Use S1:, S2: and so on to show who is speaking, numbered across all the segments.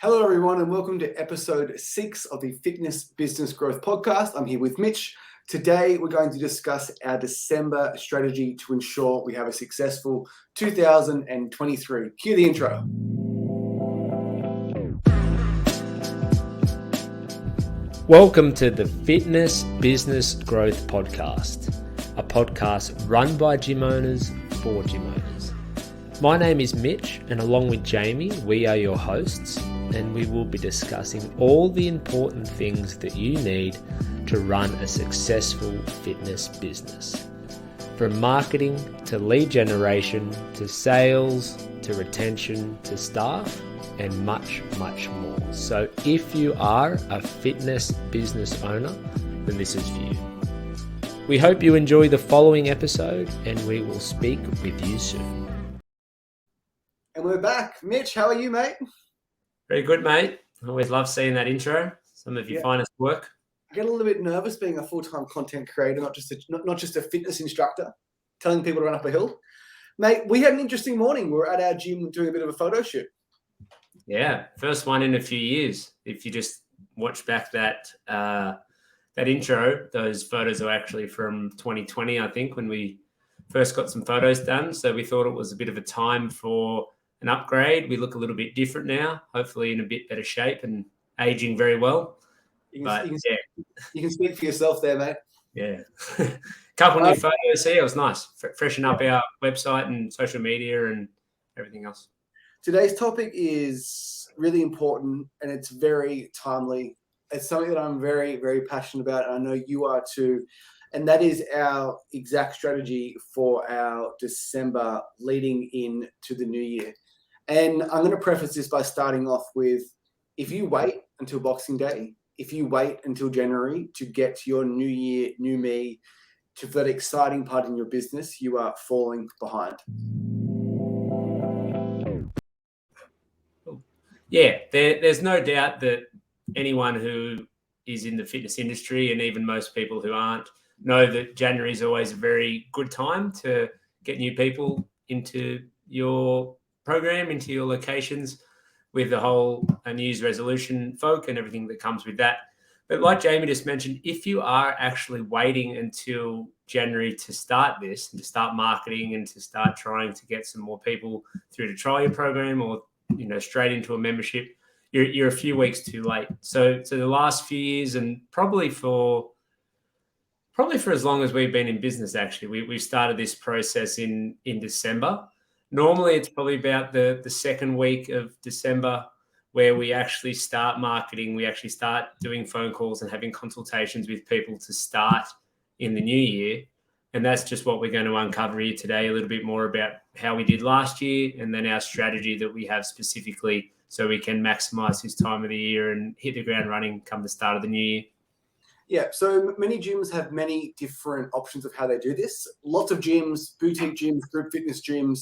S1: Hello, everyone, and welcome to episode 6 of the Fitness Business Growth Podcast. I'm here with Mitch. Today, we're going to discuss our December strategy to ensure we have a successful 2023. Cue the intro.
S2: Welcome to the Fitness Business Growth Podcast, a podcast run by gym owners for gym owners. My name is Mitch, and along with Jamie, we are your hosts, and we will be discussing all the important things that you need to run a successful fitness business. From marketing to lead generation to sales to retention to staff and much, much more. So if you are a fitness business owner, then this is for you. We hope you enjoy the following episode, and we will speak with you soon.
S1: And we're back. Mitch, how are you, mate?
S2: Very good, mate. I always love seeing that intro. Some of your finest work.
S1: I get a little bit nervous being a full-time content creator, not just a fitness instructor, telling people to run up a hill. Mate, we had an interesting morning. We were at our gym doing a bit of a photo shoot.
S2: Yeah, first one in a few years. If you just watch back that intro, those photos are actually from 2020, I think, when we first got some photos done. So we thought it was a bit of a time for an upgrade. We look a little bit different now, hopefully in a bit better shape and aging very well.
S1: You can speak for yourself there, mate.
S2: Yeah. Couple new photos here. It was nice. Freshen up our website and social media and everything else.
S1: Today's topic is really important and it's very timely. It's something that I'm very, very passionate about, and I know you are too. And that is our exact strategy for our December leading into the new year. And I'm going to preface this by starting off with, if you wait until Boxing Day, if you wait until January to get to your new year, new me, to that exciting part in your business, you are falling behind.
S2: Yeah, there's no doubt that anyone who is in the fitness industry, and even most people who aren't, know that January is always a very good time to get new people into your program, into your locations, with the whole New Year's resolution folk and everything that comes with that. But like Jamie just mentioned, if you are actually waiting until January to start this and to start marketing and to start trying to get some more people through to try your program or straight into a membership, you're a few weeks too late. So the last few years, and probably for as long as we've been in business, actually, we started this process in December. Normally, it's probably about the second week of December where we actually start marketing. We actually start doing phone calls and having consultations with people to start in the new year. And that's just what we're going to uncover here today, a little bit more about how we did last year and then our strategy that we have specifically so we can maximize this time of the year and hit the ground running come the start of the new year.
S1: Yeah, so many gyms have many different options of how they do this. Lots of gyms, boutique gyms, group fitness gyms,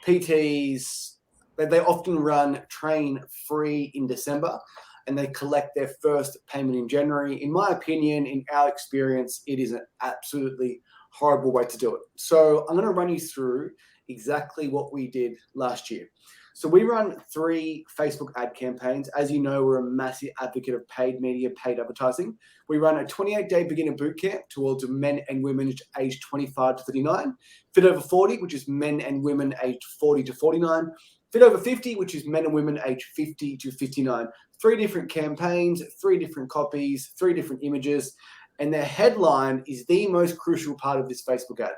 S1: PTs, they often run train free in December and they collect their first payment in January. In my opinion, in our experience, it is an absolutely horrible way to do it. So I'm going to run you through exactly what we did last year. So we run 3 Facebook ad campaigns. As you know, we're a massive advocate of paid media, paid advertising. We run a 28-day beginner boot camp towards men and women aged 25 to 39, Fit Over 40, which is men and women aged 40 to 49, Fit Over 50, which is men and women aged 50 to 59. 3 different campaigns, 3 different copies, 3 different images, and the headline is the most crucial part of this Facebook ad.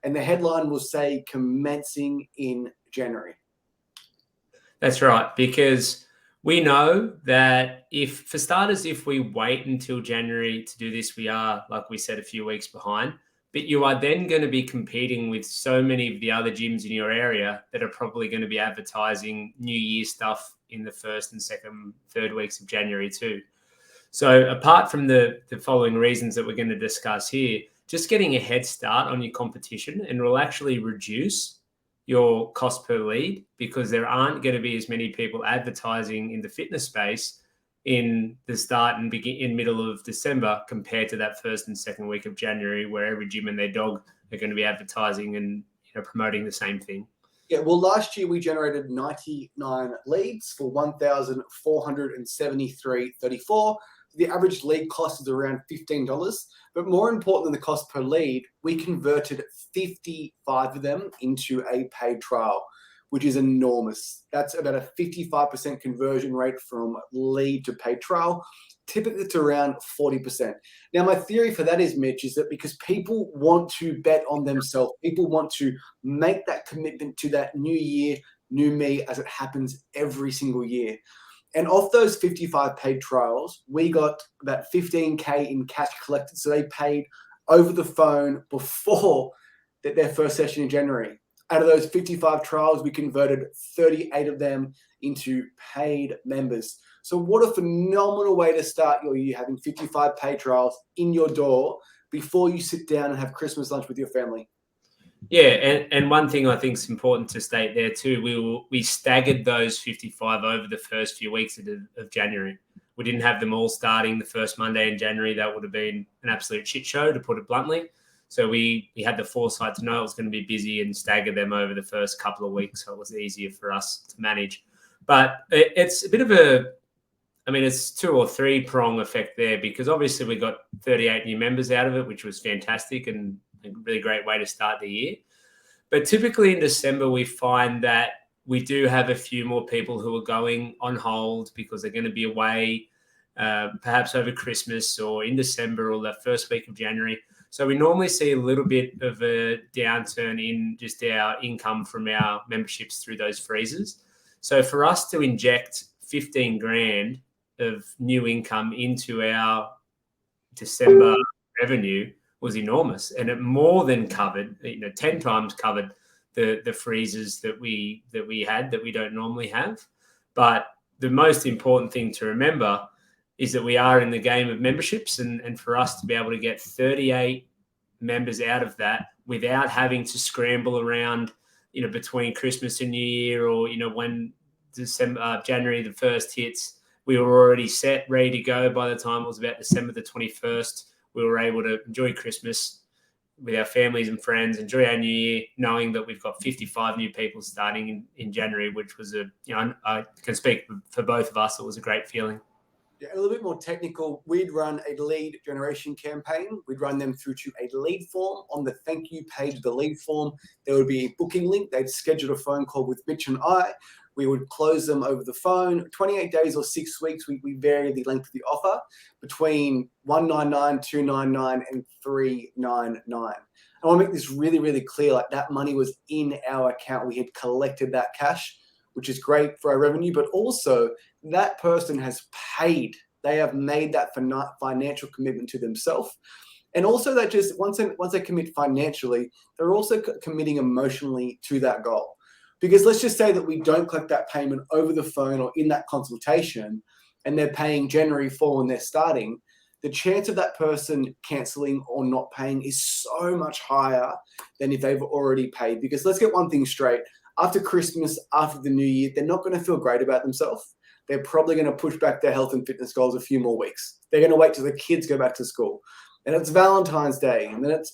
S1: And the headline will say commencing in January.
S2: That's right, because we know that if we wait until January to do this, we are, like we said, a few weeks behind. But you are then going to be competing with so many of the other gyms in your area that are probably going to be advertising New Year stuff in the first and second, third weeks of January too. So apart from the following reasons that we're going to discuss here, just getting a head start on your competition and will actually reduce your cost per lead because there aren't going to be as many people advertising in the fitness space in the start and in middle of December compared to that first and second week of January where every gym and their dog are going to be advertising and promoting the same thing.
S1: Yeah, well, last year we generated 99 leads for 1,473.34. The average lead cost is around $15. But more important than the cost per lead, we converted 55 of them into a paid trial, which is enormous. That's about a 55% conversion rate from lead to paid trial. Typically, it's around 40%. Now, my theory for that is, Mitch, is that because people want to bet on themselves, people want to make that commitment to that new year, new me, as it happens every single year. And off those 55 paid trials, we got about 15K in cash collected. So they paid over the phone before their first session in January. Out of those 55 trials, we converted 38 of them into paid members. So what a phenomenal way to start your year, having 55 paid trials in your door before you sit down and have Christmas lunch with your family.
S2: Yeah, and one thing I think is important to state there too, we staggered those 55 over the first few weeks of January. We didn't have them all starting the first Monday in January. That would have been an absolute shit show, to put it bluntly. So we had the foresight to know it was going to be busy and stagger them over the first couple of weeks, so it was easier for us to manage. But it's a bit of it's 2 or 3 prong effect there, because obviously we got 38 new members out of it, which was fantastic and a really great way to start the year. But typically in December, we find that we do have a few more people who are going on hold because they're going to be away, perhaps over Christmas or in December or the first week of January. So we normally see a little bit of a downturn in just our income from our memberships through those freezes. So for us to inject 15 grand of new income into our December revenue was enormous, and it more than covered, 10 times covered the freezes that we had that we don't normally have. But the most important thing to remember is that we are in the game of memberships, and for us to be able to get 38 members out of that without having to scramble around, between Christmas and New Year, or, when January the 1st hits, we were already set, ready to go. By the time it was about December the 21st, we were able to enjoy Christmas with our families and friends, enjoy our new year, knowing that we've got 55 new people starting in January, which was I can speak for both of us, it was a great feeling.
S1: Yeah, a little bit more technical, we'd run a lead generation campaign. We'd run them through to a lead form. On the thank you page of the lead form, there would be a booking link. They'd schedule a phone call with Mitch and I. We would close them over the phone. 28 days or 6 weeks, we vary the length of the offer between $199, $299, and $399. I want to make this really, really clear. Like, that money was in our account. We had collected that cash, which is great for our revenue, but also that person has paid. They have made that financial commitment to themselves. And also, that just once they commit financially, they're also committing emotionally to that goal. Because let's just say that we don't collect that payment over the phone or in that consultation, and they're paying January 4 when they're starting, the chance of that person canceling or not paying is so much higher than if they've already paid. Because let's get one thing straight. After Christmas, after the new year, they're not going to feel great about themselves. They're probably going to push back their health and fitness goals a few more weeks. They're going to wait till the kids go back to school. And it's Valentine's Day. And then it's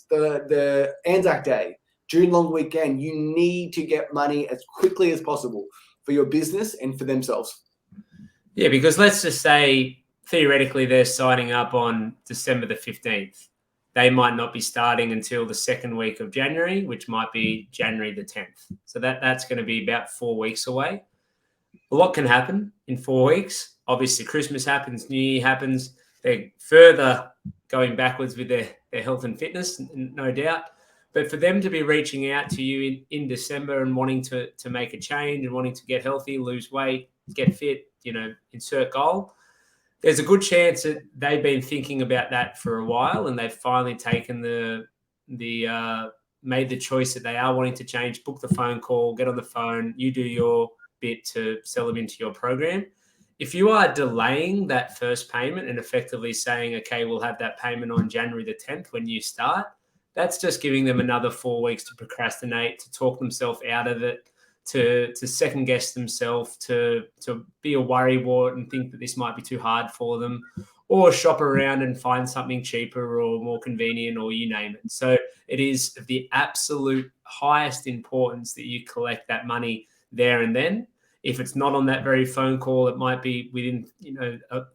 S1: the Anzac Day. June long weekend. You need to get money as quickly as possible for your business and for themselves.
S2: Yeah, because let's just say theoretically they're signing up on December the 15th. They might not be starting until the second week of January, which might be January the 10th. So that's going to be about 4 weeks away. A lot can happen in 4 weeks. Obviously, Christmas happens, New Year happens. They're further going backwards with their health and fitness, no doubt. But for them to be reaching out to you in December and wanting to make a change and wanting to get healthy, lose weight, get fit, insert goal, there's a good chance that they've been thinking about that for a while, and they've finally taken made the choice that they are wanting to change. Book the phone call, get on the phone, you do your bit to sell them into your program. If you are delaying that first payment and effectively saying, okay, we'll have that payment on January the 10th when you start, that's just giving them another 4 weeks to procrastinate, to talk themselves out of it, to second guess themselves, to be a worrywart and think that this might be too hard for them, or shop around and find something cheaper or more convenient, or you name it. So it is of the absolute highest importance that you collect that money there and then. If it's not on that very phone call, it might be within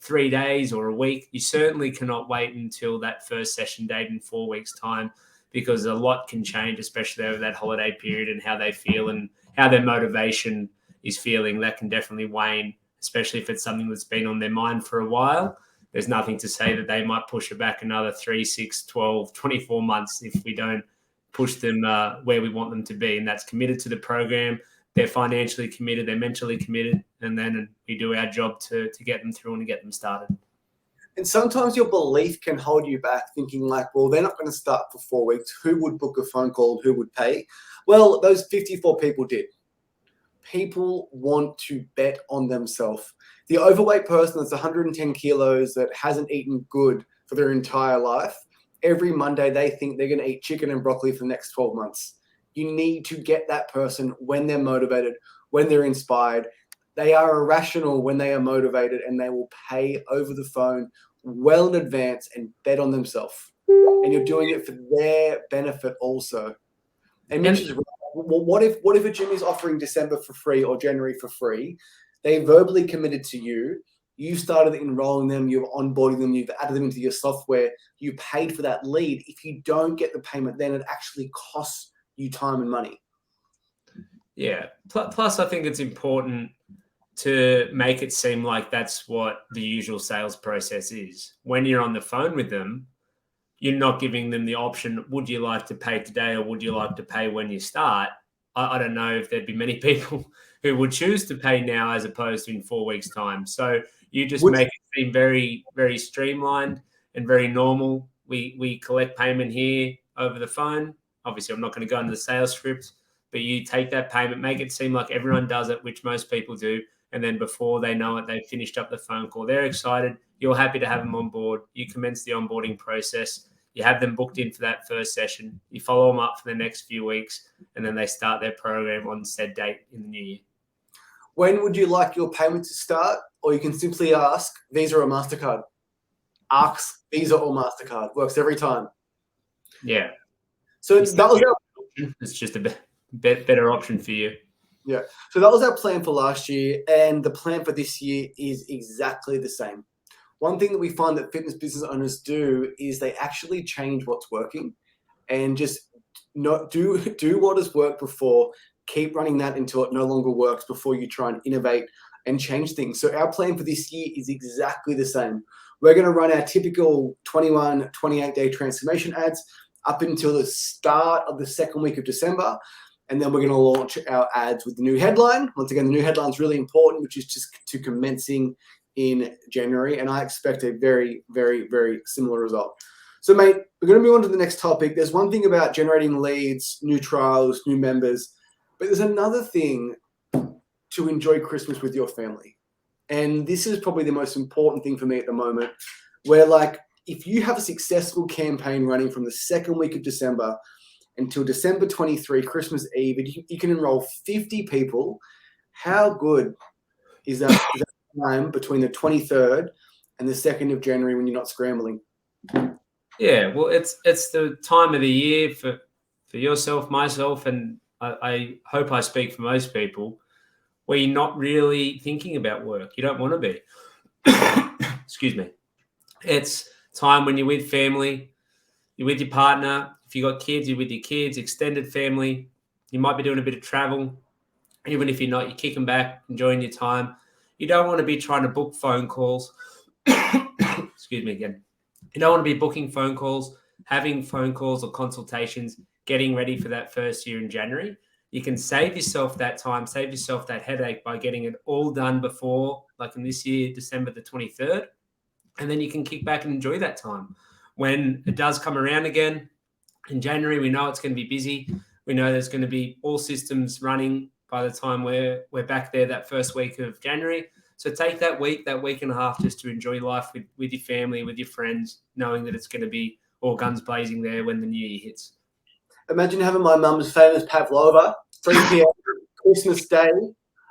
S2: 3 days or a week. You certainly cannot wait until that first session date in 4 weeks' time, because a lot can change, especially over that holiday period, and how they feel and how their motivation is feeling. That can definitely wane, especially if it's something that's been on their mind for a while. There's nothing to say that they might push it back another 3, 6, 12, 24 months if we don't push them where we want them to be. And that's committed to the program. They're financially committed, they're mentally committed, and then we do our job to get them through and to get them started.
S1: And sometimes your belief can hold you back, thinking like, well, they're not going to start for 4 weeks. Who would book a phone call? Who would pay? Well, those 54 people did. People want to bet on themselves. The overweight person that's 110 kilos that hasn't eaten good for their entire life, every Monday they think they're going to eat chicken and broccoli for the next 12 months. You need to get that person when they're motivated, when they're inspired. They are irrational when they are motivated, and they will pay over the phone well in advance and bet on themselves. And you're doing it for their benefit also. And Mitch is right. What if a gym is offering December for free or January for free? They verbally committed to you. You started enrolling them, you've onboarding them, you've added them into your software, you paid for that lead. If you don't get the payment, then it actually costs you time and money.
S2: Yeah. Plus, I think it's important to make it seem like that's what the usual sales process is. When you're on the phone with them, you're not giving them the option, would you like to pay today or would you like to pay when you start? I don't know if there'd be many people who would choose to pay now as opposed to in 4 weeks' time. So you just make it seem very, very streamlined and very normal. We collect payment here over the phone. Obviously, I'm not going to go into the sales script, but you take that payment, make it seem like everyone does it, which most people do. And then before they know it, they've finished up the phone call. They're excited. You're happy to have them on board. You commence the onboarding process. You have them booked in for that first session. You follow them up for the next few weeks, and then they start their program on said date in the new year.
S1: When would you like your payment to start? Or you can simply ask Visa or MasterCard. Ask Visa or MasterCard. Works every time.
S2: Yeah.
S1: So that was
S2: it's just a better option for you.
S1: Yeah. So that was our plan for last year, and the plan for this year is exactly the same. One thing that we find that fitness business owners do is they actually change what's working and just not do what has worked before. Keep running that until it no longer works before you try and innovate and change things. So our plan for this year is exactly the same. We're going to run our typical 21, 28-day transformation ads up until the start of the second week of December. And then we're going to launch our ads with the new headline. Once again, the new headline is really important, which is just to commencing in January. And I expect a very, very, very similar result. So, mate, we're going to move on to the next topic. There's one thing about generating leads, new trials, new members, but there's another thing to enjoy Christmas with your family. And this is probably the most important thing for me at the moment, where like, if you have a successful campaign running from the second week of December until December 23, Christmas Eve, and you can enroll 50 people, how good is that time between the 23rd and the 2nd of January when you're not scrambling?
S2: Yeah, well, it's the time of the year for yourself, myself, and I hope I speak for most people, where you're not really thinking about work. You don't want to be. Excuse me. It's time when you're with family, you're with your partner. If you've got kids, you're with your kids, extended family. You might be doing a bit of travel. Even if you're not, you're kicking back, enjoying your time. You don't want to be trying to book phone calls. Excuse me again. You don't want to be booking phone calls, having phone calls or consultations, getting ready for that first year in January. You can save yourself that time, save yourself that headache by getting it all done before, like in this year, December the 23rd. And then you can kick back and enjoy that time. When it does come around again in January, we know it's going to be busy. We know there's going to be all systems running by the time we're back there that first week of January. So take that week and a half just to enjoy life with your family, with your friends, knowing that it's going to be all guns blazing there when the new year hits.
S1: Imagine having my mum's famous pavlova, 3 p.m. Christmas Day.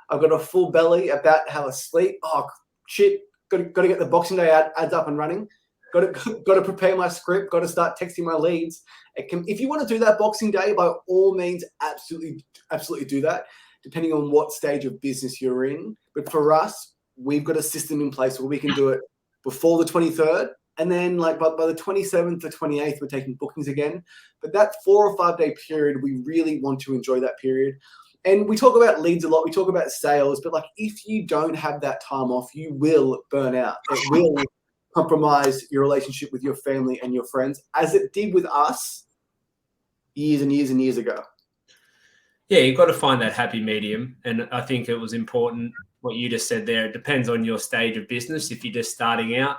S1: I've got a full belly, about to have a sleep. Oh, shit, got to get the Boxing Day ads up and running. got to prepare my script, got to start texting my leads. If you want to do that Boxing Day, by all means, absolutely do that, depending on what stage of business you're in. But for us, we've got a system in place where we can do it before the 23rd. And then like by the 27th or 28th, we're taking bookings again. But that 4 or 5 day period, we really want to enjoy that period. And we talk about leads a lot. We talk about sales, but like if you don't have that time off, you will burn out. It will compromise your relationship with your family and your friends, as it did with us years and years and years ago.
S2: Yeah, you've got to find that happy medium. And I think it was important what you just said there. It depends on your stage of business. If you're just starting out,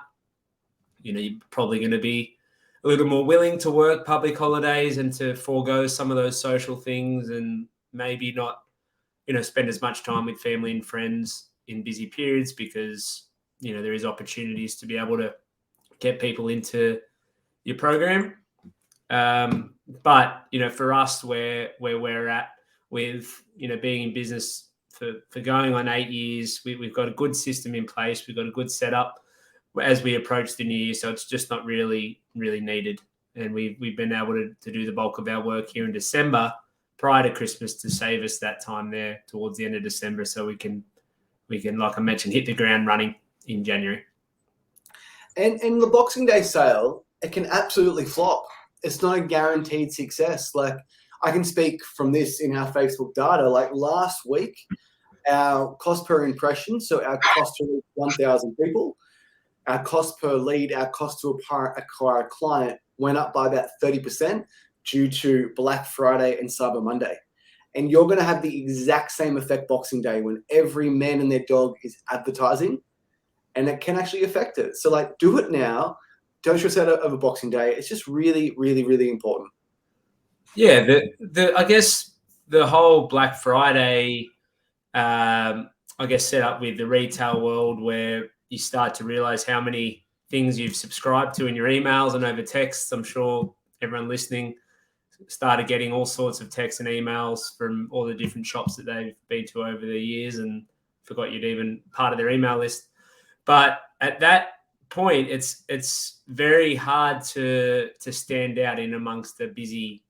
S2: you're probably going to be a little more willing to work public holidays and to forego some of those social things and maybe not, spend as much time with family and friends in busy periods because, there is opportunities to be able to get people into your program. But, for us, where we're at with, being in business for going on 8 years, we've got a good system in place. We've got a good setup as we approach the new year. So it's just not really needed. And we've been able to do the bulk of our work here in December prior to Christmas to save us that time there towards the end of December. So we can, like I mentioned, hit the ground running in January.
S1: And the Boxing Day sale, it can absolutely flop. It's not a guaranteed success. Like I can speak from this in our Facebook data. Like last week, our cost per impression, so our cost to reach 1,000 people, our cost per lead, our cost to acquire a client went up by about 30% due to Black Friday and Cyber Monday. And you're going to have the exact same effect Boxing Day when every man and their dog is advertising, and it can actually affect it. So like do it now. Don't stress out over Boxing Day. It's just really, really, really important.
S2: Yeah, I guess the whole Black Friday, set up with the retail world where you start to realize how many things you've subscribed to in your emails and over texts. I'm sure everyone listening started getting all sorts of texts and emails from all the different shops that they've been to over the years and forgot you'd even part of their email list. But at that point, it's very hard to stand out in amongst the busy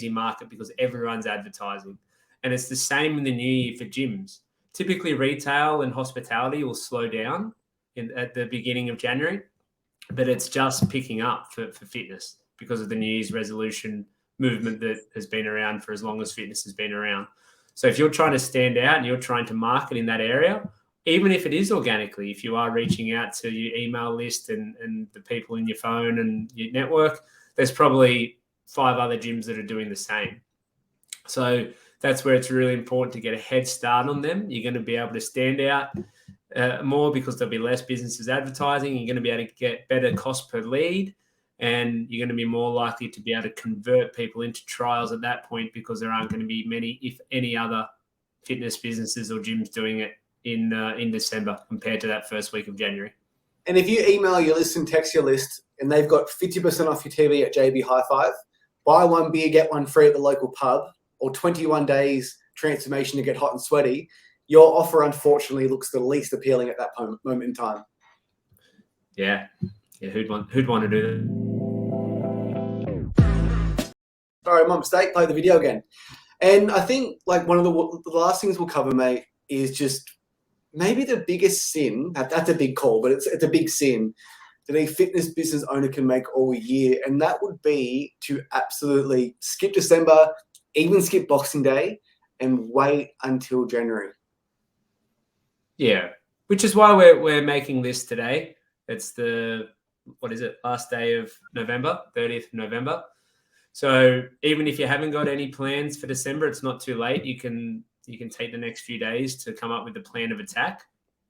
S2: market because everyone's advertising. And it's the same in the new year for gyms. Typically, retail and hospitality will slow down at the beginning of January, but it's just picking up for fitness because of the New Year's resolution movement that has been around for as long as fitness has been around. So if you're trying to stand out and you're trying to market in that area, even if it is organically, if you are reaching out to your email list and the people in your phone and your network, there's probably 5 other gyms that are doing the same. So that's where it's really important to get a head start on them. You're going to be able to stand out more because there'll be less businesses advertising. You're going to be able to get better cost per lead, and you're going to be more likely to be able to convert people into trials at that point because there aren't going to be many, if any, other fitness businesses or gyms doing it in December compared to that first week of January.
S1: And if you email your list and text your list and they've got 50% off your TV at JB Hi-Fi, buy one beer, get one free at the local pub, or 21 days transformation to get hot and sweaty, your offer unfortunately looks the least appealing at that moment in time.
S2: Yeah. Who'd want to do that?
S1: Sorry, my mistake. Play the video again. And I think like one of the last things we'll cover, mate, is just maybe the biggest sin. That's a big call, but it's a big sin that a fitness business owner can make all year, and that would be to absolutely skip December, even skip Boxing Day, and wait until January.
S2: Yeah, which is why we're making this today. It's last day of November, 30th of November. So even if you haven't got any plans for December, it's not too late. You can take the next few days to come up with a plan of attack,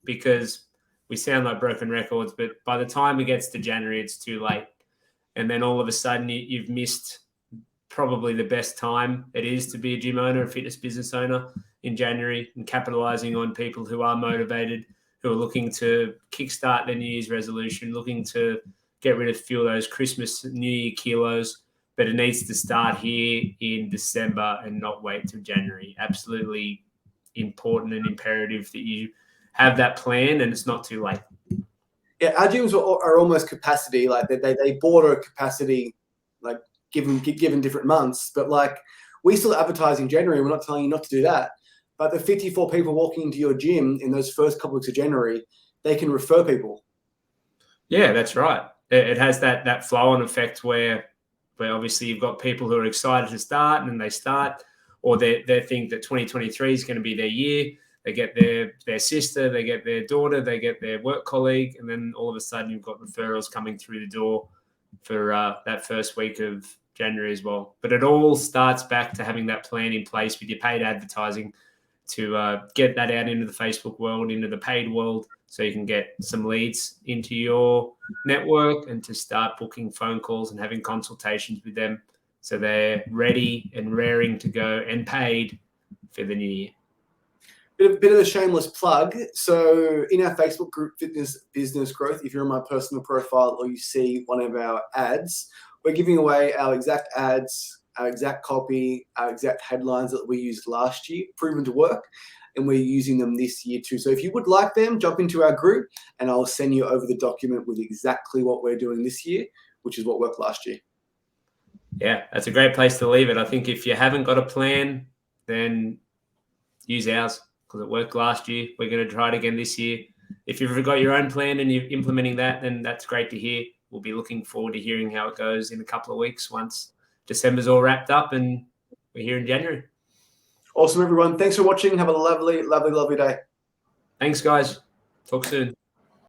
S2: because we sound like broken records, but by the time it gets to January, it's too late. And then all of a sudden you've missed probably the best time it is to be a gym owner, a fitness business owner in January, and capitalizing on people who are motivated, who are looking to kickstart their New Year's resolution, looking to get rid of a few of those Christmas, New Year kilos. But it needs to start here in December and not wait till January. Absolutely important and imperative that you have that plan and it's not too late.
S1: Yeah, our gyms are almost capacity. Like they border capacity, like given different months. But like we still advertise in January. We're not telling you not to do that. But the 54 people walking into your gym in those first couple weeks of January, they can refer people.
S2: Yeah, that's right. It has that flow on effect where obviously you've got people who are excited to start and then they start, or they think that 2023 is going to be their year. They get their sister, they get their daughter, they get their work colleague, and then all of a sudden you've got referrals coming through the door for that first week of January as well. But it all starts back to having that plan in place with your paid advertising to get that out into the Facebook world, into the paid world, so you can get some leads into your network and to start booking phone calls and having consultations with them so they're ready and raring to go and paid for the new year.
S1: Bit of a shameless plug. So in our Facebook group, Fitness Business Growth, if you're on my personal profile or you see one of our ads, we're giving away our exact ads, our exact copy, our exact headlines that we used last year, proven to work, and we're using them this year too. So if you would like them, jump into our group and I'll send you over the document with exactly what we're doing this year, which is what worked last year.
S2: Yeah, that's a great place to leave it. I think if you haven't got a plan, then use ours because it worked last year. We're going to try it again this year. If you've got your own plan and you're implementing that, then that's great to hear. We'll be looking forward to hearing how it goes in a couple of weeks once December's all wrapped up and we're here in January.
S1: Awesome, everyone. Thanks for watching. Have a lovely, lovely, lovely day.
S2: Thanks, guys. Talk soon.